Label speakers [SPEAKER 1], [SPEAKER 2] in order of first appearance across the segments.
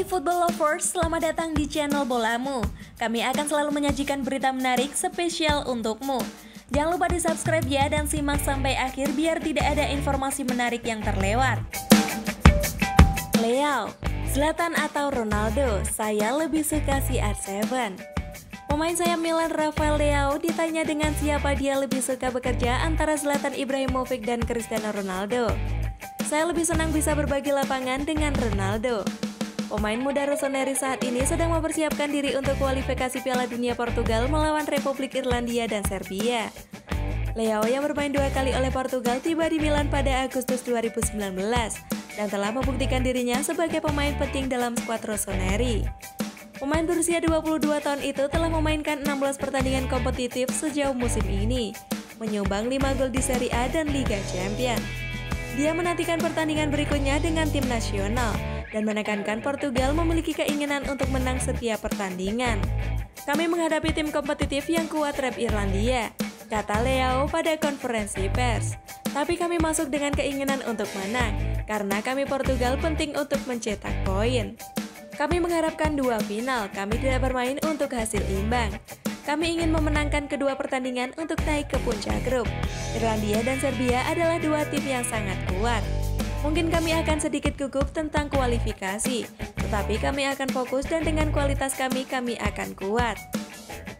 [SPEAKER 1] Hai football lovers, selamat datang di channel Bolamu. Kami akan selalu menyajikan berita menarik spesial untukmu. Jangan lupa di subscribe ya dan simak sampai akhir biar tidak ada informasi menarik yang terlewat. Leao, Zlatan atau Ronaldo? Saya lebih suka CR7. Pemain sayap Milan Rafael Leao ditanya dengan siapa dia lebih suka bekerja antara Zlatan Ibrahimovic dan Cristiano Ronaldo. Saya lebih senang bisa berbagi lapangan dengan Ronaldo. Pemain muda Rossoneri saat ini sedang mempersiapkan diri untuk kualifikasi Piala Dunia Portugal melawan Republik Irlandia dan Serbia. Leao yang bermain 2 kali oleh Portugal tiba di Milan pada Agustus 2019 dan telah membuktikan dirinya sebagai pemain penting dalam skuad Rossoneri. Pemain berusia 22 tahun itu telah memainkan 16 pertandingan kompetitif sejauh musim ini, menyumbang 5 gol di Serie A dan Liga Champions. Dia menantikan pertandingan berikutnya dengan tim nasional dan menekankan Portugal memiliki keinginan untuk menang setiap pertandingan. Kami menghadapi tim kompetitif yang kuat Rep Irlandia, kata Leao pada konferensi pers. Tapi kami masuk dengan keinginan untuk menang, karena kami Portugal penting untuk mencetak poin. Kami mengharapkan 2 final, kami tidak bermain untuk hasil imbang. Kami ingin memenangkan kedua pertandingan untuk naik ke puncak grup. Irlandia dan Serbia adalah 2 tim yang sangat kuat. Mungkin kami akan sedikit gugup tentang kualifikasi, tetapi kami akan fokus dan dengan kualitas kami akan kuat.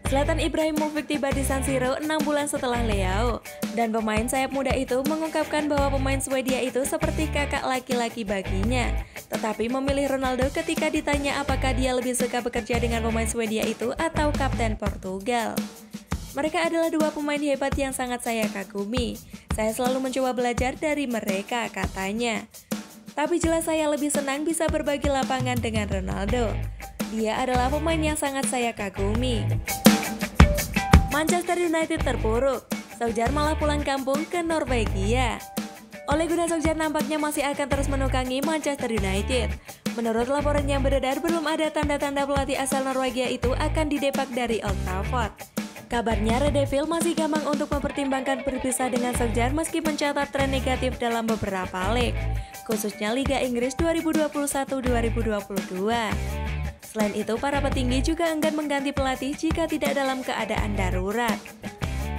[SPEAKER 1] Zlatan Ibrahimovic tiba di San Siro 6 bulan setelah Leao, dan pemain sayap muda itu mengungkapkan bahwa pemain Swedia itu seperti kakak laki-laki baginya. Tetapi memilih Ronaldo ketika ditanya apakah dia lebih suka bekerja dengan pemain Swedia itu atau kapten Portugal. Mereka adalah 2 pemain hebat yang sangat saya kagumi. Saya selalu mencoba belajar dari mereka, katanya. Tapi jelas saya lebih senang bisa berbagi lapangan dengan Ronaldo. Dia adalah pemain yang sangat saya kagumi. Manchester United terpuruk, Solskjaer malah pulang kampung ke Norwegia. Ole Gunnar Solskjaer nampaknya masih akan terus menukangi Manchester United. Menurut laporan yang beredar, belum ada tanda-tanda pelatih asal Norwegia itu akan didepak dari Old Trafford. Kabarnya Red Devil masih gampang untuk mempertimbangkan berpisah dengan Solskjaer meski mencatat tren negatif dalam beberapa leg, khususnya Liga Inggris 2021-2022. Selain itu, para petinggi juga enggan mengganti pelatih jika tidak dalam keadaan darurat.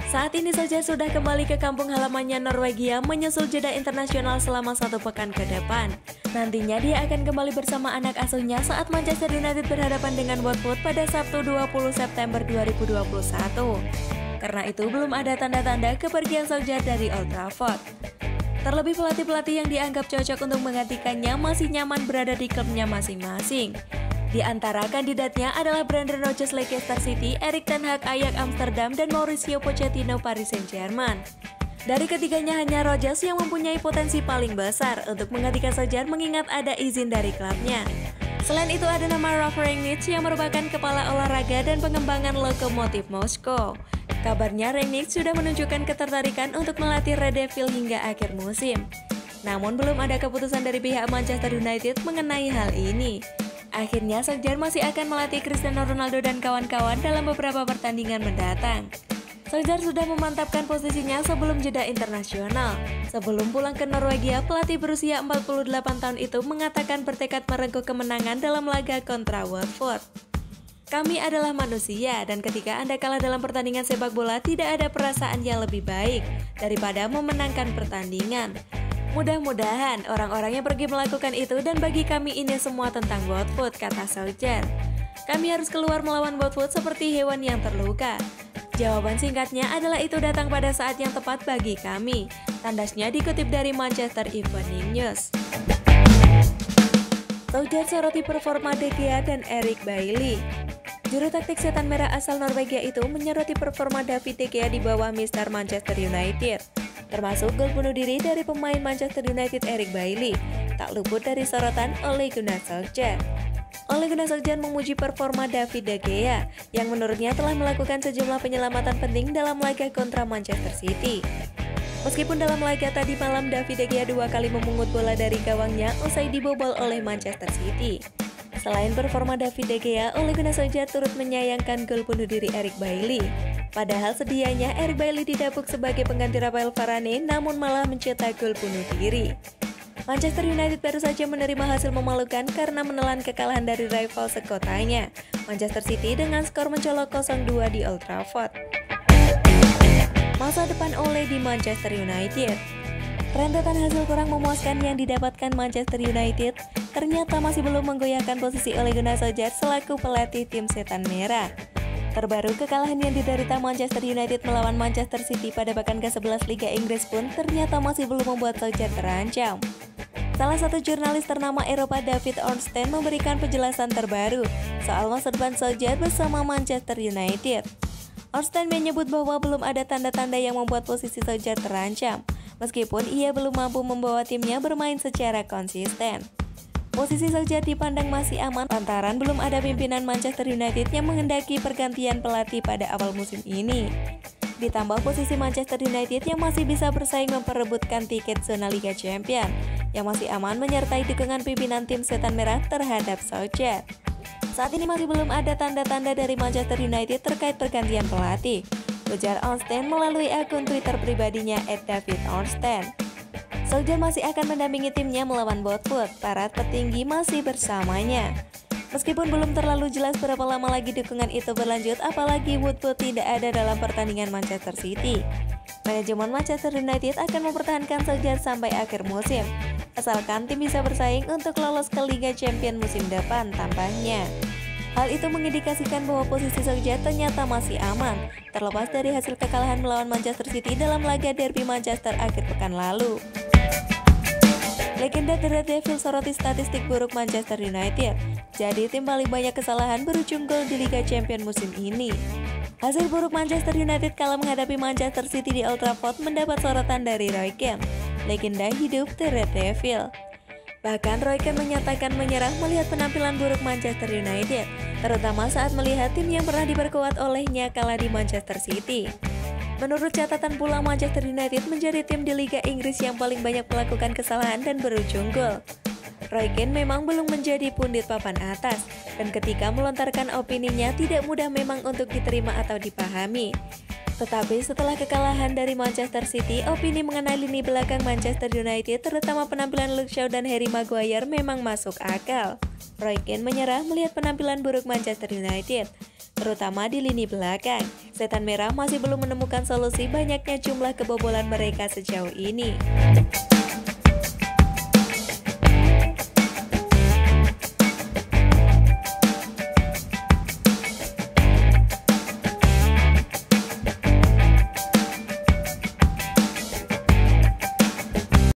[SPEAKER 1] Saat ini Solskjaer sudah kembali ke kampung halamannya Norwegia menyusul jeda internasional selama 1 pekan ke depan. Nantinya dia akan kembali bersama anak asuhnya saat Manchester United berhadapan dengan Watford pada Sabtu 20 September 2021. Karena itu belum ada tanda-tanda kepergian Solskjaer dari Old Trafford. Terlebih pelatih-pelatih yang dianggap cocok untuk menggantikannya masih nyaman berada di klubnya masing-masing. Di antara kandidatnya adalah Brendan Rodgers Leicester City, Erik ten Hag Ajax Amsterdam, dan Mauricio Pochettino Paris Saint-Germain. Dari ketiganya hanya Rodgers yang mempunyai potensi paling besar untuk menggantikan Solskjaer mengingat ada izin dari klubnya. Selain itu ada nama Ralf Rangnick yang merupakan kepala olahraga dan pengembangan Lokomotiv Moskow. Kabarnya Rangnick sudah menunjukkan ketertarikan untuk melatih Red Devil hingga akhir musim. Namun belum ada keputusan dari pihak Manchester United mengenai hal ini. Akhirnya Solskjaer masih akan melatih Cristiano Ronaldo dan kawan-kawan dalam beberapa pertandingan mendatang. Solskjaer sudah memantapkan posisinya sebelum jeda internasional. Sebelum pulang ke Norwegia, pelatih berusia 48 tahun itu mengatakan bertekad merengkuh kemenangan dalam laga kontra Watford. Kami adalah manusia dan ketika Anda kalah dalam pertandingan sepak bola tidak ada perasaan yang lebih baik daripada memenangkan pertandingan. Mudah-mudahan orang-orang yang pergi melakukan itu dan bagi kami ini semua tentang Watford, kata Solskjaer. Kami harus keluar melawan Watford seperti hewan yang terluka. Jawaban singkatnya adalah itu datang pada saat yang tepat bagi kami. Tandasnya dikutip dari Manchester Evening News. Solskjaer soroti performa De Gea dan Eric Bailly. Juru taktik setan merah asal Norwegia itu menyoroti performa David De Gea di bawah Mister Manchester United. Termasuk gol bunuh diri dari pemain Manchester United Eric Bailly, tak luput dari sorotan Ole Gunnar Solskjaer. Ole Gunnar Solskjaer memuji performa David De Gea, yang menurutnya telah melakukan sejumlah penyelamatan penting dalam laga kontra Manchester City. Meskipun dalam laga tadi malam David De Gea 2 kali memungut bola dari gawangnya usai dibobol oleh Manchester City. Selain performa David De Gea, Ole Gunnar Solskjaer turut menyayangkan gol bunuh diri Eric Bailly. Padahal sedianya Eric Bailly didapuk sebagai pengganti Rafael Varane namun malah mencetak gol bunuh diri. Manchester United baru saja menerima hasil memalukan karena menelan kekalahan dari rival sekotanya, Manchester City dengan skor mencolok 0-2 di Old Trafford. Masa depan Ole di Manchester United. Rentetan hasil kurang memuaskan yang didapatkan Manchester United ternyata masih belum menggoyahkan posisi Ole Gunnar Solskjaer selaku pelatih tim Setan Merah. Terbaru, kekalahan yang diderita Manchester United melawan Manchester City pada pekan ke-11 Liga Inggris pun ternyata masih belum membuat Solskjaer terancam. Salah satu jurnalis ternama Eropa, David Ornstein, memberikan penjelasan terbaru soal masa depan Solskjaer bersama Manchester United. Ornstein menyebut bahwa belum ada tanda-tanda yang membuat posisi Solskjaer terancam, meskipun ia belum mampu membawa timnya bermain secara konsisten. Posisi Solskjaer dipandang masih aman lantaran belum ada pimpinan Manchester United yang menghendaki pergantian pelatih pada awal musim ini. Ditambah posisi Manchester United yang masih bisa bersaing memperebutkan tiket zona Liga Champions, yang masih aman menyertai dukungan pimpinan tim Setan Merah terhadap Solskjaer. Saat ini masih belum ada tanda-tanda dari Manchester United terkait pergantian pelatih, ujar Ornstein melalui akun Twitter pribadinya @davidornstein. Solskjaer masih akan mendampingi timnya melawan Watford, para petinggi masih bersamanya. Meskipun belum terlalu jelas berapa lama lagi dukungan itu berlanjut, apalagi Watford tidak ada dalam pertandingan Manchester City. Manajemen Manchester United akan mempertahankan Solskjaer sampai akhir musim, asalkan tim bisa bersaing untuk lolos ke Liga Champions musim depan tampaknya. Hal itu mengindikasikan bahwa posisi Solskjaer ternyata masih aman, terlepas dari hasil kekalahan melawan Manchester City dalam laga derby Manchester akhir pekan lalu. Legenda The Red Devils soroti statistik buruk Manchester United. Jadi tim paling banyak kesalahan berujung gol di Liga Champions musim ini. Hasil buruk Manchester United kala menghadapi Manchester City di Old Trafford mendapat sorotan dari Roy Keane, legenda hidup The Red Devils. Bahkan Roy Keane menyatakan menyerah melihat penampilan buruk Manchester United, terutama saat melihat tim yang pernah diperkuat olehnya kalah di Manchester City. Menurut catatan pula, Manchester United menjadi tim di Liga Inggris yang paling banyak melakukan kesalahan dan berujung gol. Roy Keane memang belum menjadi pundit papan atas, dan ketika melontarkan opininya tidak mudah memang untuk diterima atau dipahami. Tetapi setelah kekalahan dari Manchester City, opini mengenai lini belakang Manchester United, terutama penampilan Luke Shaw dan Harry Maguire, memang masuk akal. Roy Keane menyerah melihat penampilan buruk Manchester United, terutama di lini belakang. Setan Merah masih belum menemukan solusi banyaknya jumlah kebobolan mereka sejauh ini.